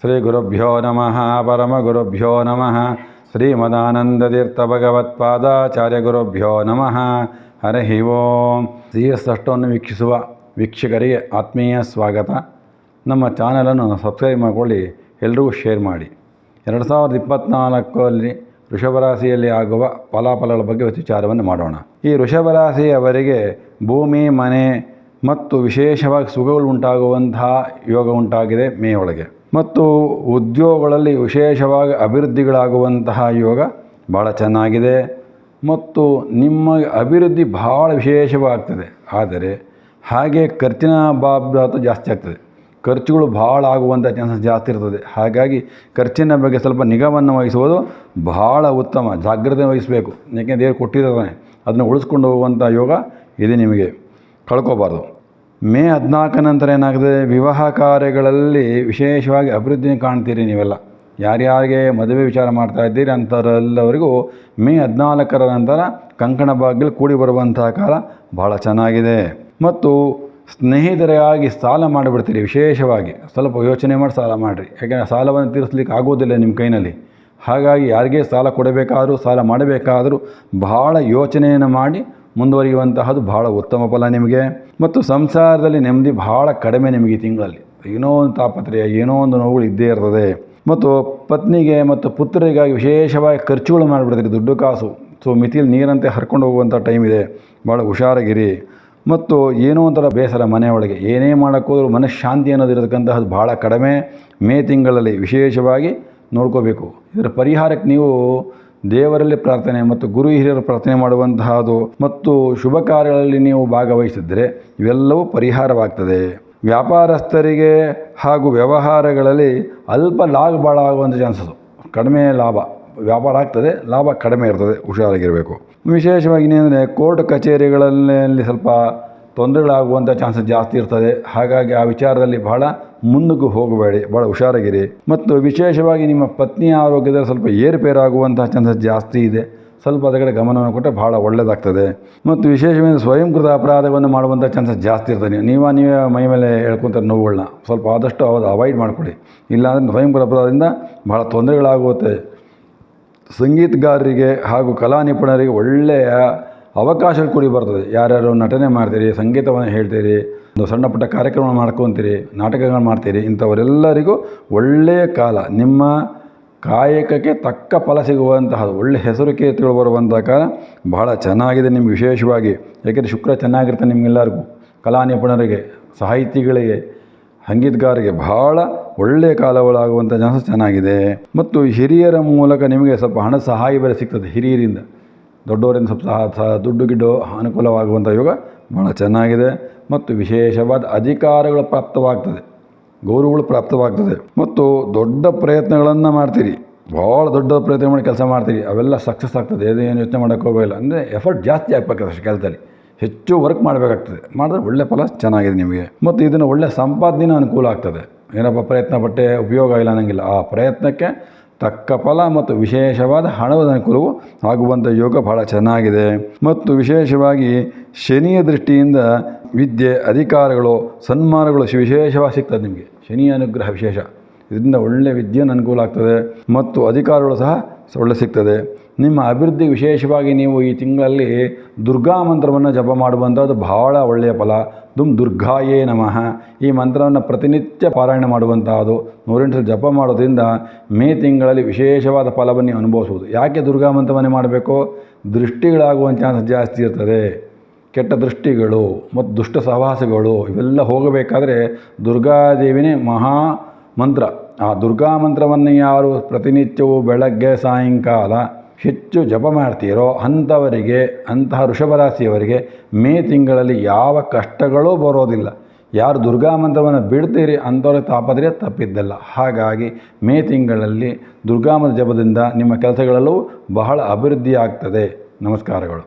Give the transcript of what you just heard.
ಶ್ರೀ ಗುರುಭ್ಯೋ ನಮಃ ಪರಮಗುರುಭ್ಯೋ ನಮಃ ಶ್ರೀಮದಾನಂದತೀರ್ಥಭಗವತ್ಪಾದಾಚಾರ್ಯ ಗುರುಭ್ಯೋ ನಮಃ. ಹರಿ ಓಂ. CS ಅಷ್ಟವನ್ನು ವೀಕ್ಷಿಸುವ ವೀಕ್ಷಕರಿಗೆ ಆತ್ಮೀಯ ಸ್ವಾಗತ. ನಮ್ಮ ಚಾನಲನ್ನು ಸಬ್ಸ್ಕ್ರೈಬ್ ಮಾಡಿಕೊಳ್ಳಿ, ಎಲ್ಲರಿಗೂ ಶೇರ್ ಮಾಡಿ. 2024 ವೃಷಭರಾಶಿಯಲ್ಲಿ ಆಗುವ ಫಲಾಫಲಗಳ ಬಗ್ಗೆ ವಿಚಾರವನ್ನು ಮಾಡೋಣ. ಈ ವೃಷಭರಾಶಿಯವರಿಗೆ ಭೂಮಿ, ಮನೆ ಮತ್ತು ವಿಶೇಷವಾಗಿ ಸುಖಗಳು ಉಂಟಾಗುವಂತಹ ಯೋಗ ಉಂಟಾಗಿದೆ ಮೇ ಒಳಗೆ. ಮತ್ತು ಉದ್ಯೋಗಗಳಲ್ಲಿ ವಿಶೇಷವಾಗಿ ಅಭಿವೃದ್ಧಿಗಳಾಗುವಂತಹ ಯೋಗ ಭಾಳ ಚೆನ್ನಾಗಿದೆ. ಮತ್ತು ನಿಮ್ಮ ಅಭಿವೃದ್ಧಿ ಭಾಳ ವಿಶೇಷವಾಗ್ತದೆ. ಆದರೆ ಹಾಗೆ ಖರ್ಚಿನ ಬಾಬ್ದಾತು ಜಾಸ್ತಿ ಆಗ್ತದೆ. ಖರ್ಚುಗಳು ಭಾಳ ಆಗುವಂಥ ಚಾನ್ಸಸ್ ಜಾಸ್ತಿ ಇರ್ತದೆ. ಹಾಗಾಗಿ ಖರ್ಚಿನ ಬಗ್ಗೆ ಸ್ವಲ್ಪ ನಿಗಾವನ್ನು ವಹಿಸುವುದು ಭಾಳ ಉತ್ತಮ. ಜಾಗ್ರತೆ ವಹಿಸಬೇಕು. ಯಾಕೆಂದರೆ ದೇವರು ಕೊಟ್ಟಿರ್ತಾನೆ, ಅದನ್ನು ಉಳಿಸ್ಕೊಂಡು ಹೋಗುವಂಥ ಯೋಗ ಇದೆ, ನಿಮಗೆ ಕಳ್ಕೊಬಾರ್ದು. ಮೇ 14 ನಂತರ ಏನಾಗ್ತದೆ, ವಿವಾಹ ಕಾರ್ಯಗಳಲ್ಲಿ ವಿಶೇಷವಾಗಿ ಅಭಿವೃದ್ಧಿನ ಕಾಣ್ತೀರಿ. ನೀವೆಲ್ಲ ಯಾರ್ಯಾರಿಗೆ ಮದುವೆ ವಿಚಾರ ಮಾಡ್ತಾ ಇದ್ದೀರಿ ಅಂಥವರೆಲ್ಲವರಿಗೂ ಮೇ 14 ನಂತರ ಕಂಕಣ ಭಾಗ್ಯ ಕೂಡಿ ಬರುವಂತಹ ಕಾಲ ಭಾಳ ಚೆನ್ನಾಗಿದೆ. ಮತ್ತು ಸ್ನೇಹಿತರಾಗಿ ಸಾಲ ಮಾಡಿಬಿಡ್ತೀರಿ. ವಿಶೇಷವಾಗಿ ಸ್ವಲ್ಪ ಯೋಚನೆ ಮಾಡಿ ಸಾಲ ಮಾಡಿರಿ. ಯಾಕೆಂದರೆ ಸಾಲವನ್ನು ತೀರಿಸ್ಲಿಕ್ಕೆ ಆಗೋದಿಲ್ಲ ನಿಮ್ಮ ಕೈನಲ್ಲಿ. ಹಾಗಾಗಿ ಯಾರಿಗೆ ಸಾಲ ಕೊಡಬೇಕಾದರೂ ಸಾಲ ಮಾಡಬೇಕಾದರೂ ಭಾಳ ಯೋಚನೆಯನ್ನು ಮಾಡಿ ಮುಂದುವರಿಯುವಂತಹದ್ದು ಭಾಳ ಉತ್ತಮ ಫಲ ನಿಮಗೆ. ಮತ್ತು ಸಂಸಾರದಲ್ಲಿ ನೆಮ್ಮದಿ ಭಾಳ ಕಡಿಮೆ ನಿಮಗೆ. ತಿಂಗಳಲ್ಲಿ ಏನೋ ಒಂದು ತಾಪತ್ರೆಯ, ಏನೋ ಒಂದು ನೋವುಗಳು ಇದ್ದೇ ಇರ್ತದೆ. ಮತ್ತು ಪತ್ನಿಗೆ ಮತ್ತು ಪುತ್ರರಿಗಾಗಿ ವಿಶೇಷವಾಗಿ ಖರ್ಚುಗಳು ಮಾಡಿಬಿಡ್ತೀರಿ, ದುಡ್ಡು ಕಾಸು. ಸೊ ಮಿತಿಯಲ್ಲಿ ನೀರಂತೆ ಹರ್ಕೊಂಡು ಹೋಗುವಂಥ ಟೈಮ್ ಇದೆ, ಭಾಳ ಹುಷಾರಾಗಿರಿ. ಮತ್ತು ಏನೋ ಒಂಥರ ಬೇಸರ ಮನೆಯೊಳಗೆ, ಏನೇ ಮಾಡೋಕ್ಕೋದ್ರೂ ಮನಃಶಾಂತಿ ಅನ್ನೋದಿರತಕ್ಕಂತಹದ್ದು ಭಾಳ ಕಡಿಮೆ ಮೇ ತಿಂಗಳಲ್ಲಿ ವಿಶೇಷವಾಗಿ ನೋಡ್ಕೋಬೇಕು. ಇದರ ಪರಿಹಾರಕ್ಕೆ ನೀವು ದೇವರಲ್ಲಿ ಪ್ರಾರ್ಥನೆ ಮತ್ತು ಗುರು ಹಿರಿಯರ ಪ್ರಾರ್ಥನೆ ಮಾಡುವಂತಹದ್ದು ಮತ್ತು ಶುಭ ಕಾರ್ಯಗಳಲ್ಲಿ ನೀವು ಭಾಗವಹಿಸಿದರೆ ಇವೆಲ್ಲವೂ ಪರಿಹಾರವಾಗ್ತದೆ. ವ್ಯಾಪಾರಸ್ಥರಿಗೆ ಹಾಗೂ ವ್ಯವಹಾರಗಳಲ್ಲಿ ಅಲ್ಪ ಲಾಭ ಭಾಳ ಆಗುವಂಥ ಚಾನ್ಸಸ್ಸು, ಕಡಿಮೆ ಲಾಭ ವ್ಯಾಪಾರ ಆಗ್ತದೆ, ಲಾಭ ಕಡಿಮೆ ಇರ್ತದೆ, ಹುಷಾರಾಗಿರಬೇಕು. ವಿಶೇಷವಾಗಿ ಇನ್ನೇಂದರೆ ಕೋರ್ಟ್ ಕಚೇರಿಗಳಲ್ಲಿ ಸ್ವಲ್ಪ ತೊಂದರೆಗಳಾಗುವಂಥ ಚಾನ್ಸಸ್ ಜಾಸ್ತಿ ಇರ್ತದೆ. ಹಾಗಾಗಿ ಆ ವಿಚಾರದಲ್ಲಿ ಭಾಳ ಮುಂದಕ್ಕೆ ಹೋಗಬೇಡಿ, ಭಾಳ ಹುಷಾರಾಗಿರಿ. ಮತ್ತು ವಿಶೇಷವಾಗಿ ನಿಮ್ಮ ಪತ್ನಿಯ ಆರೋಗ್ಯದಲ್ಲಿ ಸ್ವಲ್ಪ ಏರುಪೇರಾಗುವಂಥ ಚಾನ್ಸಸ್ ಜಾಸ್ತಿ ಇದೆ. ಸ್ವಲ್ಪ ಅದರ ಕಡೆ ಗಮನವನ್ನು ಕೊಟ್ಟರೆ ಭಾಳ ಒಳ್ಳೆಯದಾಗ್ತದೆ. ಮತ್ತು ವಿಶೇಷವಾಗಿ ಸ್ವಯಂಕೃತ ಅಪರಾಧವನ್ನು ಮಾಡುವಂಥ ಚಾನ್ಸಸ್ ಜಾಸ್ತಿ ಇರ್ತದೆ. ನೀವೇ ಮೈ ಮೇಲೆ ಹೇಳ್ಕೊತಾರೆ ನೋವುಗಳನ್ನ, ಸ್ವಲ್ಪ ಆದಷ್ಟು ಅವಾಯ್ಡ್ ಮಾಡಿಕೊಡಿ. ಇಲ್ಲಾಂದರೆ ಸ್ವಯಂಕೃತ ಅಪರಾಧದಿಂದ ಭಾಳ ತೊಂದರೆಗಳಾಗುತ್ತೆ. ಸಂಗೀತಗಾರರಿಗೆ ಹಾಗೂ ಕಲಾ ನಿಪುಣರಿಗೆ ಒಳ್ಳೆಯ ಅವಕಾಶಗಳು ಕೂಡಿ ಬರ್ತದೆ. ಯಾರ್ಯಾರು ನಟನೆ ಮಾಡ್ತೀರಿ, ಸಂಗೀತವನ್ನು ಹೇಳ್ತೀರಿ, ಒಂದು ಸಣ್ಣ ಪುಟ್ಟ ಕಾರ್ಯಕ್ರಮ ಮಾಡ್ಕೊತೀರಿ, ನಾಟಕಗಳು ಮಾಡ್ತೀರಿ, ಇಂಥವರೆಲ್ಲರಿಗೂ ಒಳ್ಳೆಯ ಕಾಲ. ನಿಮ್ಮ ಕಾಯಕಕ್ಕೆ ತಕ್ಕ ಫಲ ಸಿಗುವಂತಹದ್ದು, ಒಳ್ಳೆಯ ಹೆಸರು ಕೀರ್ತಿಗಳು ಬರುವಂಥ ಕಾಲ ಬಹಳ ಚೆನ್ನಾಗಿದೆ ನಿಮ್ಗೆ ವಿಶೇಷವಾಗಿ. ಯಾಕೆಂದರೆ ಶುಕ್ರ ಚೆನ್ನಾಗಿರ್ತಾನೆ ನಿಮಗೆಲ್ಲರಿಗೂ. ಕಲಾ ನಿಪುಣರಿಗೆ, ಸಾಹಿತಿಗಳಿಗೆ, ಸಂಗೀತಗಾರರಿಗೆ ಭಾಳ ಒಳ್ಳೆಯ ಕಾಲಗಳಾಗುವಂಥ ಚಾನ್ಸಸ್ ಚೆನ್ನಾಗಿದೆ. ಮತ್ತು ಹಿರಿಯರ ಮೂಲಕ ನಿಮಗೆ ಸ್ವಲ್ಪ ಹಣ ಸಹಾಯ ಬೇರೆ ಸಿಗ್ತದೆ. ಹಿರಿಯರಿಂದ, ದೊಡ್ಡವರಿಂದ ಸ್ವಲ್ಪ ದುಡ್ಡು ಗಿಡ್ಡು ಅನುಕೂಲವಾಗುವಂಥ ಯೋಗ ಭಾಳ ಚೆನ್ನಾಗಿದೆ. ಮತ್ತು ವಿಶೇಷವಾದ ಅಧಿಕಾರಗಳು ಪ್ರಾಪ್ತವಾಗ್ತದೆ, ಗೌರವಗಳು ಪ್ರಾಪ್ತವಾಗ್ತದೆ. ಮತ್ತು ದೊಡ್ಡ ಪ್ರಯತ್ನಗಳನ್ನು ಮಾಡ್ತೀರಿ, ಭಾಳ ದೊಡ್ಡ ಪ್ರಯತ್ನ ಮಾಡಿ ಕೆಲಸ ಮಾಡ್ತೀರಿ, ಅವೆಲ್ಲ ಸಕ್ಸಸ್ ಆಗ್ತದೆ. ಏನು ಯೋಚನೆ ಮಾಡೋಕ್ಕೆ ಹೋಗೋಲ್ಲ. ಅಂದರೆ ಎಫರ್ಟ್ ಜಾಸ್ತಿ ಆಗಬೇಕಾಗ್ತದೆ ಅಷ್ಟು ಕೆಲಸದಲ್ಲಿ, ಹೆಚ್ಚು ವರ್ಕ್ ಮಾಡಬೇಕಾಗ್ತದೆ. ಮಾಡಿದ್ರೆ ಒಳ್ಳೆ ಫಲ ಚೆನ್ನಾಗಿದೆ ನಿಮಗೆ. ಮತ್ತು ಇದನ್ನು ಒಳ್ಳೆಯ ಸಂಪಾದನೆಯೂ ಅನುಕೂಲ ಆಗ್ತದೆ. ಏನಪ್ಪ ಪ್ರಯತ್ನ ಪಟ್ಟೆ ಉಪಯೋಗ ಇಲ್ಲ ಅನ್ನೋಂಗಿಲ್ಲ. ಆ ಪ್ರಯತ್ನಕ್ಕೆ ತಕ್ಕ ಫಲ ಮತ್ತು ವಿಶೇಷವಾದ ಹಣದ ಅನುಕೂಲವು ಆಗುವಂಥ ಯೋಗ ಭಾಳ ಚೆನ್ನಾಗಿದೆ. ಮತ್ತು ವಿಶೇಷವಾಗಿ ಶನಿಯ ದೃಷ್ಟಿಯಿಂದ ವಿದ್ಯೆ, ಅಧಿಕಾರಗಳು, ಸನ್ಮಾನಗಳು ವಿಶೇಷವಾಗಿ ಸಿಗ್ತದೆ ನಿಮಗೆ. ಶನಿಯ ಅನುಗ್ರಹ ವಿಶೇಷ. ಇದರಿಂದ ಒಳ್ಳೆಯ ವಿದ್ಯೆಯನ್ನು ಅನುಕೂಲ ಆಗ್ತದೆ ಮತ್ತು ಅಧಿಕಾರಗಳು ಸಹ ಒಳ್ಳೆ ಸಿಗ್ತದೆ. ನಿಮ್ಮ ಅಭಿವೃದ್ಧಿ ವಿಶೇಷವಾಗಿ ನೀವು ಈ ತಿಂಗಳಲ್ಲಿ ದುರ್ಗಾ ಮಂತ್ರವನ್ನು ಜಪ ಮಾಡುವಂಥದ್ದು ಭಾಳ ಒಳ್ಳೆಯ ಫಲ. ದುರ್ಗಾಯೇ ನಮಃ ಈ ಮಂತ್ರವನ್ನು ಪ್ರತಿನಿತ್ಯ ಪಾರಾಯಣ ಮಾಡುವಂತಹದ್ದು, 108 ಸಲ ಜಪ ಮಾಡೋದ್ರಿಂದ ಮೇ ತಿಂಗಳಲ್ಲಿ ವಿಶೇಷವಾದ ಫಲವನ್ನು ನೀವು ಅನುಭವಿಸುವುದು. ಯಾಕೆ ದುರ್ಗಾ ಮಂತ್ರವನ್ನೇ ಮಾಡಬೇಕು? ದೃಷ್ಟಿಗಳಾಗುವಂಥ ಚಾನ್ಸಸ್ ಜಾಸ್ತಿ ಇರ್ತದೆ. ಕೆಟ್ಟ ದೃಷ್ಟಿಗಳು ಮತ್ತು ದುಷ್ಟ ಸಹವಾಸಗಳು ಇವೆಲ್ಲ ಹೋಗಬೇಕಾದ್ರೆ ದುರ್ಗಾದೇವಿನೇ ಮಹಾ ಮಂತ್ರ. ಆ ದುರ್ಗಾ ಮಂತ್ರವನ್ನು ಯಾರು ಪ್ರತಿನಿತ್ಯವೂ ಬೆಳಗ್ಗೆ ಸಾಯಂಕಾಲ ಹೆಚ್ಚು ಜಪ ಮಾಡ್ತೀರೋ ಅಂಥವರಿಗೆ, ಅಂತಹ ವೃಷಭರಾಶಿಯವರಿಗೆ ಮೇ ತಿಂಗಳಲ್ಲಿ ಯಾವ ಕಷ್ಟಗಳೂ ಬರೋದಿಲ್ಲ. ಯಾರು ದುರ್ಗಾ ಮಂತ್ರವನ್ನು ಬಿಡ್ತೀರಿ ಅಂಥವ್ರಿಗೆ ತಾಪತ್ರೆ ತಪ್ಪಿದ್ದಲ್ಲ. ಹಾಗಾಗಿ ಮೇ ತಿಂಗಳಲ್ಲಿ ದುರ್ಗಾ ಮಂತ್ರ ಜಪದಿಂದ ನಿಮ್ಮ ಕೆಲಸಗಳಲ್ಲೂ ಬಹಳ ಅಭಿವೃದ್ಧಿ ಆಗ್ತದೆ. ನಮಸ್ಕಾರಗಳು.